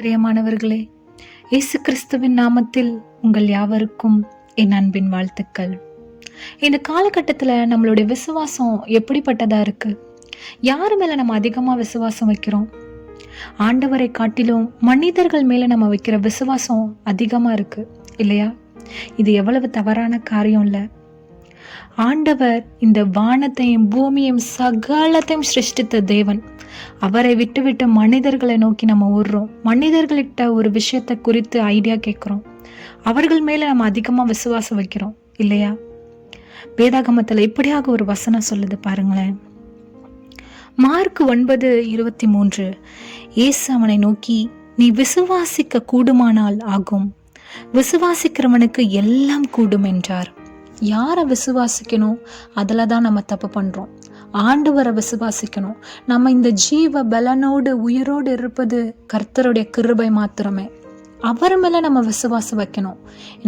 பிரியமானவர்களே, இயேசு கிறிஸ்துவின் நாமத்தில் உங்கள் யாவருக்கும் என் அன்பின் வாழ்த்துக்கள். இந்த காலகட்டத்தில் நம்மளுடைய விசுவாசம் எப்படிப்பட்டதா இருக்கு? யாரு மேல நம்ம அதிகமா விசுவாசம் வைக்கிறோம்? ஆண்டவரை காட்டிலும் மனிதர்கள் மேல நம்ம வைக்கிற விசுவாசம் அதிகமா இருக்கு இல்லையா? இது எவ்வளவு தவறான காரியம் இல்ல. ஆண்டவர் இந்த வானத்தையும் பூமியையும் சகலத்தையும் சிருஷ்டித்த தேவன். அவரை விட்டு மனிதர்களை நோக்கி நம்ம ஓடுறோம். மனிதர்கிட்ட ஒரு விஷயத்தை குறித்து ஐடியா கேட்குறோம். அவர்கள் மேல நம்ம அதிகமா விசுவாசம் வைக்கிறோம் இல்லையா? வேதாகமத்துல இப்படியாக ஒரு வசனம் சொல்லுது பாருங்களேன். மார்க் 9:23, இயேசு அவனை நோக்கி, நீ விசுவாசிக்க கூடுமானால் ஆகும், விசுவாசிக்கிறவனுக்கு எல்லாம் கூடும் என்றார். யாரை விசுவாசிக்கணும்? அதில் தான் நம்ம தப்பு பண்ணுறோம். ஆண்டவரை விசுவாசிக்கணும். நம்ம இந்த ஜீவ பலனோடு உயிரோடு இருப்பது கர்த்தருடைய கிருபை மாத்திரமே. அவர் மேலே நம்ம விசுவாசம் வைக்கணும்.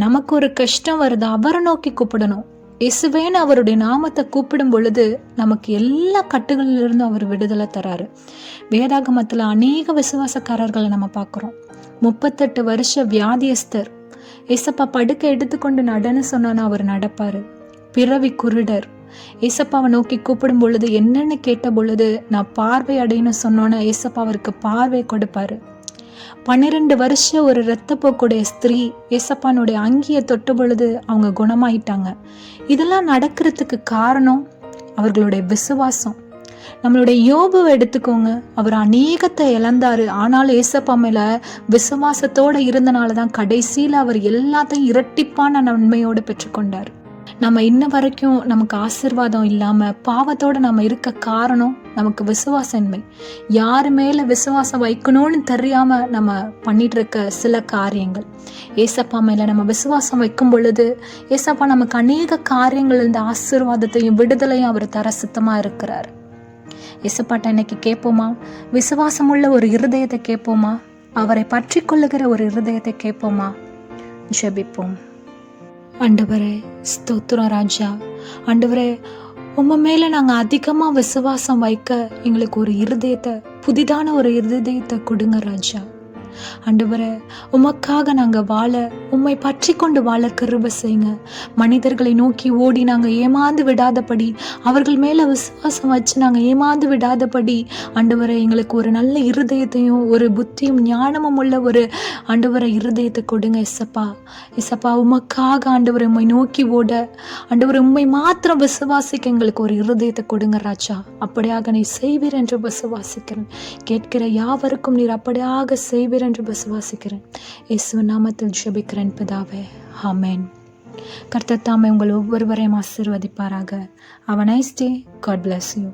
நமக்கு ஒரு கஷ்டம் வருது, அவரை நோக்கி கூப்பிடணும். இயேசுவேன்னு அவருடைய நாமத்தை கூப்பிடும் பொழுது நமக்கு எல்லா கட்டுகளிலிருந்து அவர் விடுதலை தராரு. வேதாகமத்தில் அநேக விசுவாசக்காரர்களை நம்ம பார்க்குறோம். 38 வருஷ வியாதியஸ்தர், ஏசப்பா படுக்க எடுத்துக்கொண்டு நடன்னு சொன்னானா அவர் நடப்பாரு. பிறவி குருடர், ஏசப்பாவை நோக்கி கூப்பிடும் பொழுது என்னன்னு கேட்ட பொழுது நான் பார்வை அடையன்னு சொன்னோன்னா ஏசப்பா அவருக்கு பார்வை கொடுப்பாரு. 12 வருஷம் ஒரு இரத்தப்போக்குடைய ஸ்திரீ ஏசப்பானுடைய அங்கியை தொட்ட பொழுது அவங்க குணமாயிட்டாங்க. இதெல்லாம் நடக்கிறதுக்கு காரணம் அவர்களுடைய விசுவாசம். நம்மளுடைய யோபுவை எடுத்துக்கோங்க. அவர் அநேகத்தை இழந்தாரு, ஆனாலும் ஏசப்பா மேல விசுவாசத்தோட இருந்தனாலதான் கடைசியில அவர் எல்லாத்தையும் இரட்டிப்பான நன்மையோடு பெற்றுக்கொண்டார். நம்ம இன்ன வரைக்கும் நமக்கு ஆசீர்வாதம் இல்லாம பாவத்தோட நம்ம இருக்க காரணம் நமக்கு விசுவாசன்மை. யாரு மேல விசுவாசம் வைக்கணும்னு தெரியாம நம்ம பண்ணிட்டு இருக்க சில காரியங்கள். ஏசப்பா மேல நம்ம விசுவாசம் வைக்கும் பொழுது ஏசப்பா நமக்கு அநேக காரியங்கள், இந்த ஆசீர்வாதத்தையும் விடுதலையும் அவர் தர சித்தமா இருக்கிறார். ஏசப்பாட்ட இன்னைக்கு கேட்போமா? விசுவாசமுள்ள ஒரு இருதயத்தை கேட்போமா? அவரை பற்றி கொள்ளுகிற ஒரு இருதயத்தை கேட்போமா? ஜெபிப்போம். ஆண்டவரே ஸ்தோத்திரம் ராஜா. ஆண்டவரே, உங்க மேல நாங்க அதிகமா விசுவாசம் வைக்க எங்களுக்கு ஒரு இருதயத்தை, புதிதான ஒரு இருதயத்தை கொடுங்க ராஜா. ஆண்டவரே, உமக்காக நாங்க வாழ, உம்மை பற்றி கொண்டு வாழ கிருபை செய்யுங்க. மனிதர்களை நோக்கி ஓடி நாங்க ஏமாந்து விடாதபடி, அவர்கள் மேல விசுவாசம் வச்சு நாங்க ஏமாந்து விடாதபடி ஆண்டவரை எங்களுக்கு ஒரு நல்ல இருதயத்தையும் ஒரு புத்தியும் ஞானமும் உள்ள ஒரு ஆண்டவரை இருதயத்தை கொடுங்க இசப்பா. இசப்பா, உமக்காக ஆண்டவரை உம்மை நோக்கி ஓட, ஆண்டவரை உம்மை மாத்திரம் விசுவாசிக்க எங்களுக்கு ஒரு இருதயத்தை கொடுங்க ராஜா. அப்படியாக நீ செய்வீர் என்று விசுவாசிக்கிறேன். கேட்கிற யாவருக்கும் நீர் அப்படியாக செய்வீர் என்று விசுவாசிக்கிறேன். இயேசு நாமத்தில் ஜெபிக்கிறேன் பிதாவே, ஆமென். கர்த்தர் தாமே உங்கள் ஒவ்வொருவரையும் ஆசீர்வதிப்பாராக. Have a nice day. God bless you.